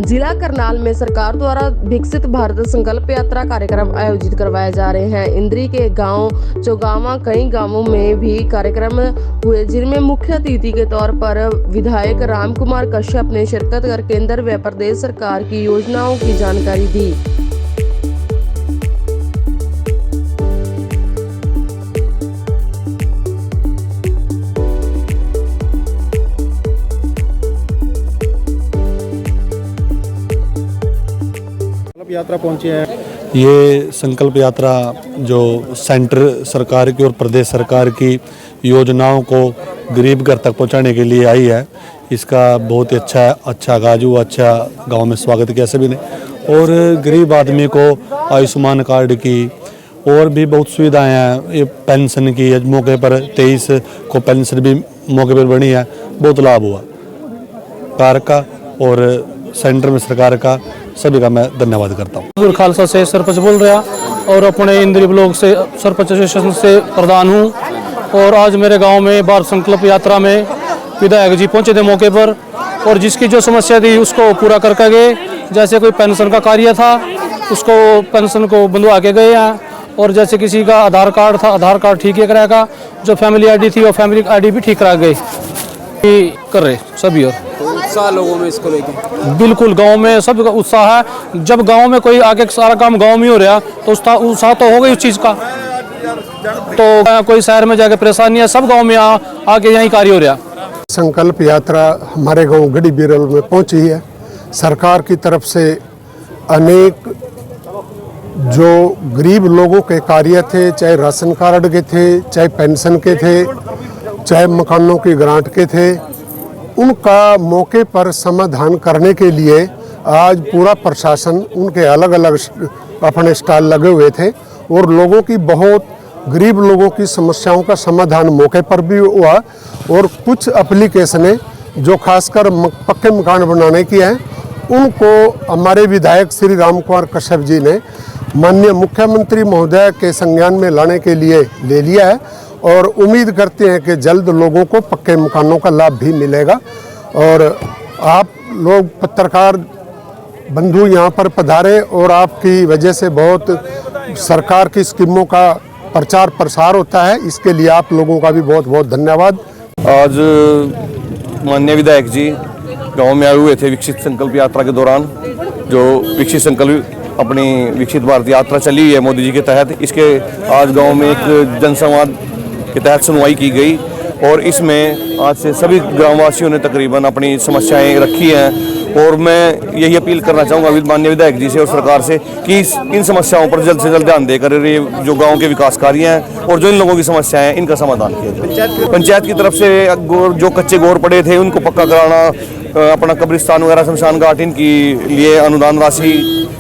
जिला करनाल में सरकार द्वारा विकसित भारत संकल्प यात्रा कार्यक्रम आयोजित करवाए जा रहे हैं। इंद्री के गांव चौगावा कई गांवों में भी कार्यक्रम हुए, जिनमें मुख्य अतिथि के तौर पर विधायक राम कुमार कश्यप ने शिरकत कर केंद्र व प्रदेश सरकार की योजनाओं की जानकारी दी। यात्रा पहुंची है। ये संकल्प यात्रा जो सेंटर सरकार की और प्रदेश सरकार की योजनाओं को गरीब घर तक पहुंचाने के लिए आई है। इसका बहुत ही अच्छा आगाज हुआ, अच्छा गांव में स्वागत किया सभी ने। और गरीब आदमी को आयुष्मान कार्ड की और भी बहुत सुविधाएं हैं। ये पेंशन की मौके पर 23 को पेंशन भी मौके पर बनी है। बहुत लाभ हुआ कार का और सेंटर में सरकार का, सभी का मैं धन्यवाद करता हूँ। खालसा से सरपंच बोल रहा और अपने इंद्री ब्लॉक से सरपंच एसोसिएशन से प्रधान हूँ। और आज मेरे गांव में भारत संकल्प यात्रा में विधायक जी पहुंचे थे मौके पर, और जिसकी जो समस्या थी उसको पूरा करके गए। जैसे कोई पेंशन का कार्य था उसको पेंशन को बंधवा के गए हैं, और जैसे किसी का आधार कार्ड था आधार कार्ड ठीक है कराएगा, जो फैमिली आईडी थी वो फैमिली आईडी भी ठीक करा गए कर रहे सभी। और उत्साह लोगों में इसको लेके बिल्कुल गांव में सब उत्साह है। जब गांव में कोई आगे सारा काम गांव में हो रहा तो उत्साह तो होगा उस चीज का। तो कोई शहर में जाके परेशानी है, सब गांव में आके यही कार्य हो रहा। संकल्प यात्रा हमारे गांव गढ़ी बिरल में पहुंची है। सरकार की तरफ से अनेक जो गरीब लोगों के कार्य थे, चाहे राशन कार्ड के थे, चाहे पेंशन के थे, चाहे मकानों की ग्रांट के थे, उनका मौके पर समाधान करने के लिए आज पूरा प्रशासन उनके अलग अलग अपने स्टॉल लगे हुए थे, और लोगों की बहुत गरीब लोगों की समस्याओं का समाधान मौके पर भी हुआ। और कुछ एप्लीकेशनें जो खासकर पक्के मकान बनाने की हैं, उनको हमारे विधायक श्री राम कुमार कश्यप जी ने माननीय मुख्यमंत्री महोदय के संज्ञान में लाने के लिए ले लिया है, और उम्मीद करते हैं कि जल्द लोगों को पक्के मकानों का लाभ भी मिलेगा। और आप लोग पत्रकार बंधु यहाँ पर पधारे, और आपकी वजह से बहुत सरकार की स्कीमों का प्रचार प्रसार होता है, इसके लिए आप लोगों का भी बहुत बहुत धन्यवाद। आज माननीय विधायक जी गांव में आए हुए थे विकसित संकल्प यात्रा के दौरान। जो विकसित संकल्प अपनी विकसित भारत यात्रा चली हुई है मोदी जी के तहत, इसके आज गांव में एक जनसंवाद के तहत सुनवाई की गई, और इसमें आज से सभी ग्रामवासियों ने तकरीबन अपनी समस्याएं रखी हैं। और मैं यही अपील करना चाहूँगा माननीय विधायक जी से और सरकार से कि इन समस्याओं पर जल्द से जल्द ध्यान देकर ये जो गांव के विकास कार्य हैं और जो इन लोगों की समस्याएं हैं इनका समाधान किया जाए। पंचायत की तरफ से जो कच्चे गोर पड़े थे उनको पक्का कराना, अपना कब्रिस्तान वगैरह शमशान घाट इनकी लिए अनुदान राशि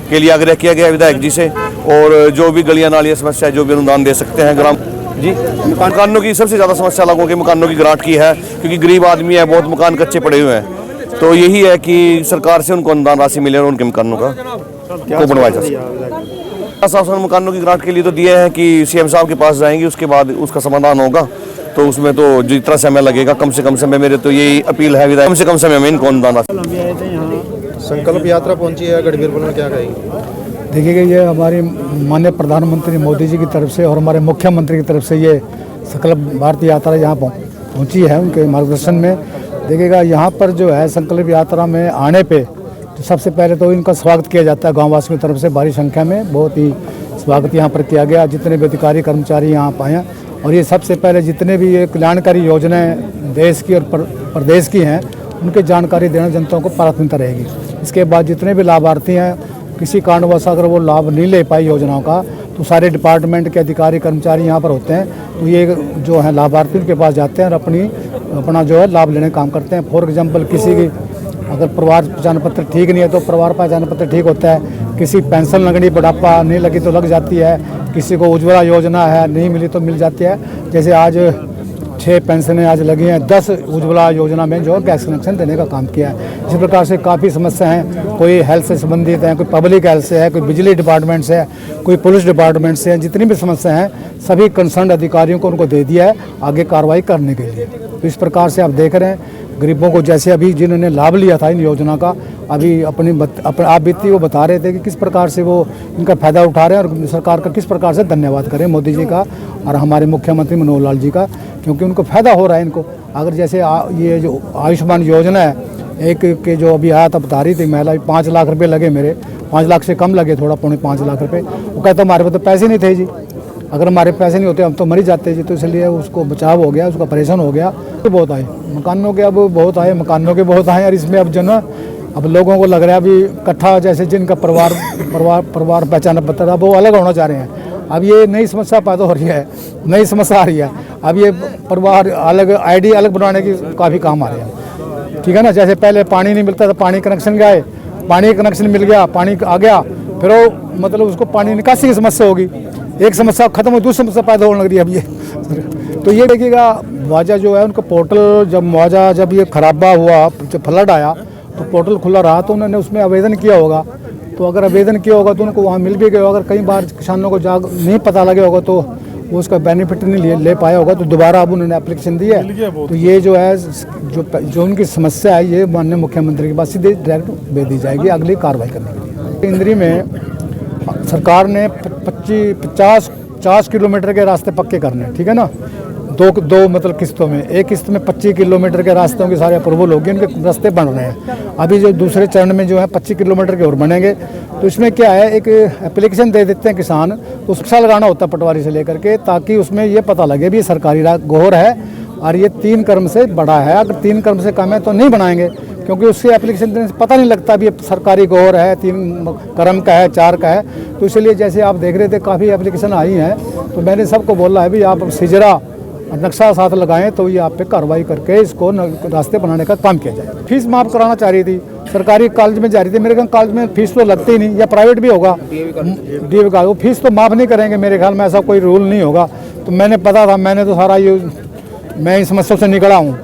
के लिए आग्रह किया गया विधायक जी से। और जो भी गलियां नालियां समस्या जो भी अनुदान दे सकते हैं ग्राम जी। मकानों की सबसे ज़्यादा समस्या लोगों के मकानों की ग्रांट की है, क्योंकि गरीब आदमी है, बहुत मकान कच्चे पड़े हुए हैं। तो यही है कि सरकार से उनको अनुदान राशि मिले और उनके मकानों का को बनवाया जा सके। शासन मकानों की ग्रांट के लिए तो दिए हैं कि सीएम साहब के पास जाएंगे, उसके बाद उसका समाधान होगा। तो उसमें तो जितना समय लगेगा कम से कम समय, मेरे तो यही अपील है विधायक कम से कम समय में इनको अनुदान राशि। संकल्प यात्रा पहुंची है गढ़ बिरल में, क्या कहेंगे? देखिएगा, ये हमारे माननीय प्रधानमंत्री मोदी जी की तरफ से और हमारे मुख्यमंत्री की तरफ से ये संकल्प भारत यात्रा यहाँ पहुँची है उनके मार्गदर्शन में। देखिएगा, यहाँ पर जो है संकल्प यात्रा में आने पे तो सबसे पहले तो इनका स्वागत किया जाता है गाँववासियों की तरफ से। भारी संख्या में बहुत ही स्वागत यहाँ पर किया गया, जितने भी अधिकारी कर्मचारी यहाँ पर आए। और ये सबसे पहले जितने भी ये कल्याणकारी योजनाएं देश की और प्रदेश की हैं उनकी जानकारी देना जनता को प्राथमिकता रहेगी। इसके बाद जितने भी लाभार्थी हैं, किसी कारणवश अगर वो लाभ नहीं ले पाई योजनाओं का, तो सारे डिपार्टमेंट के अधिकारी कर्मचारी यहाँ पर होते हैं। तो ये जो है लाभार्थी उनके पास जाते हैं और अपना जो है लाभ लेने का काम करते हैं। फॉर एग्जांपल, किसी की अगर परिवार पहचान पत्र ठीक नहीं है तो परिवार पहचान पत्र ठीक होता है। किसी पेंशन लगनी, बुढ़ापा नहीं लगी तो लग जाती है। किसी को उज्ज्वला योजना है नहीं मिली तो मिल जाती है। जैसे आज 6 पेंशनें आज लगी हैं, 10 उज्ज्वला योजना में जो गैस कनेक्शन देने का काम किया है। इस प्रकार से काफ़ी समस्या हैं, कोई हेल्थ से संबंधित है, कोई पब्लिक हेल्थ से है, कोई बिजली डिपार्टमेंट से है, कोई पुलिस डिपार्टमेंट से है। जितनी भी समस्या हैं सभी कंसर्न अधिकारियों को उनको दे दिया है आगे कार्रवाई करने के लिए। तो इस प्रकार से आप देख रहे हैं गरीबों को, जैसे अभी जिन्होंने लाभ लिया था इन योजना का, अभी आप बीती वो बता रहे थे कि किस प्रकार से वो इनका फ़ायदा उठा रहे हैं और सरकार का किस प्रकार से धन्यवाद करें, मोदी जी का और हमारे मुख्यमंत्री मनोहर लाल जी का, क्योंकि उनको फ़ायदा हो रहा है इनको। अगर जैसे ये जो आयुष्मान योजना है, एक के जो अभी आया था, बता रही थी महिला, 5 लाख रुपए लगे मेरे, 5 लाख से कम लगे, थोड़ा 5.5 लाख रुपए। वो कहता हमारे पास तो पैसे नहीं थे जी, अगर हमारे पैसे नहीं होते हम तो मर ही जाते जी। तो इसलिए उसको बचाव हो गया, उसका ऑपरेशन हो गया। तो बहुत आए मकानों के, अब बहुत आए मकानों के, बहुत आए। और इसमें अब जो ना, अब लोगों को लग रहा है अभी इकट्ठा, जैसे जिनका परिवार पहचान पत्र था वो अलग होना चाह रहे हैं। अब ये नई समस्या पैदा हो रही है, नई समस्या आ रही है। अब ये परिवार अलग, आईडी अलग बनाने की काफ़ी काम आ रहे हैं, ठीक है ना। जैसे पहले पानी नहीं मिलता था, पानी कनेक्शन गए, पानी कनेक्शन मिल गया, पानी आ गया, फिर वो मतलब उसको पानी निकासी की समस्या होगी, एक समस्या खत्म हो, दूसरी समस्या पैदा होने लग रही है अब ये। तो ये देखिएगा, मुआवजा जो है उनका पोर्टल, जब मुआवजा जब ये खराबा हुआ, जब फ्लड आया तो पोर्टल खुला रहा, तो उन्होंने उसमें आवेदन किया होगा। तो अगर आवेदन किया होगा तो उनको वहाँ मिल भी गया। अगर कई बार किसानों को नहीं पता लगे होगा तो वो उसका बेनिफिट नहीं ले पाया होगा, तो दोबारा अब उन्होंने एप्लीकेशन दी है। तो ये जो है जो उनकी समस्या है, ये माननीय मुख्यमंत्री के पास सीधे डायरेक्ट भेज दी जाएगी अगली कार्रवाई करने के लिए। इंद्री में सरकार ने 50 किलोमीटर के रास्ते पक्के करने, ठीक है ना, दो मतलब किस्तों में। एक किस्त में 25 किलोमीटर के रास्तों के सारे अप्रूवल हो गए, उनके रास्ते बन रहे हैं। अभी जो दूसरे चरण में जो है 25 किलोमीटर के और बनेंगे। तो इसमें क्या है, एक एप्लीकेशन दे देते हैं किसान, तो उसका लगाना होता है पटवारी से लेकर के, ताकि उसमें ये पता लगे भी सरकारी गोहर है और ये 3 क्रम से बड़ा है। अगर 3 क्रम से कम है तो नहीं बनाएंगे, क्योंकि उससे एप्लीकेशन देने से पता नहीं लगता भी ये सरकारी गोहर है, 3 क्रम का है, 4 का है। तो इसलिए जैसे आप देख रहे थे काफ़ी एप्लीकेशन आई हैं, तो मैंने सबको बोला है भी आप सिजरा नक्शा साथ लगाएं, तो ये आप पे कार्रवाई करके इसको रास्ते बनाने का काम किया जाए। फीस माफ़ कराना चाह रही थी, सरकारी कॉलेज में जा रही थी, मेरे ख्याल कॉलेज में फीस तो लगती ही नहीं, या प्राइवेट भी होगा डीएवी का, वो फीस तो माफ़ नहीं करेंगे मेरे ख्याल में, ऐसा कोई रूल नहीं होगा। तो मैंने पता था, मैंने तो सारा ये, मैं इस समस्या से निकला हूँ,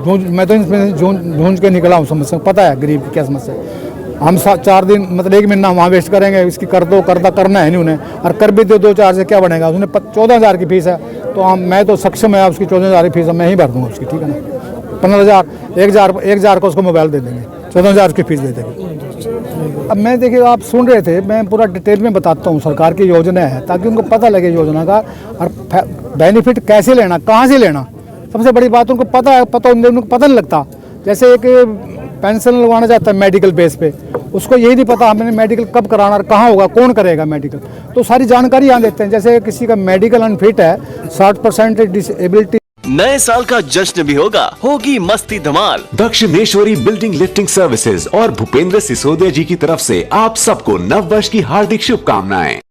मैं तो इसमें झूंझ के निकला हूँ। समस्या पता है गरीब की क्या समस्या है। हम 4 दिन मतलब 1 महीना वहाँ वेस्ट करेंगे, इसकी करना है नहीं उन्हें, और कर भी दो 2-4 से क्या बनेगा। उसने 14,000 की फीस है, तो मैं तो सक्षम है उसकी 14,000 की फीस मैं ही भर दूँगा उसकी, ठीक है ना। 15,000 1,000 को उसको मोबाइल दे देंगे, 14,000 की फीस दे देंगे। अब मैं देखिए, आप सुन रहे थे, मैं पूरा डिटेल में बताता हूँ सरकार की योजना है, ताकि उनको पता लगे योजना का और बेनिफिट कैसे लेना, कहाँ से लेना। सबसे बड़ी बात उनको पता है, उनको पता नहीं लगता। जैसे एक पेंशन लगवाना चाहता है मेडिकल बेस पे, उसको यही नहीं पता हमें मेडिकल कब कराना और कहाँ होगा, कौन करेगा मेडिकल, तो सारी जानकारी यहाँ देते हैं। जैसे किसी का मेडिकल अनफिट है, 60% डिसेबिलिटी। नए साल का जश्न भी होगी मस्ती धमाल। दक्षिणेश्वरी बिल्डिंग लिफ्टिंग सर्विसेज और भूपेंद्र सिसोदिया जी की तरफ से आप सबको नव वर्ष की हार्दिक शुभकामनाएं।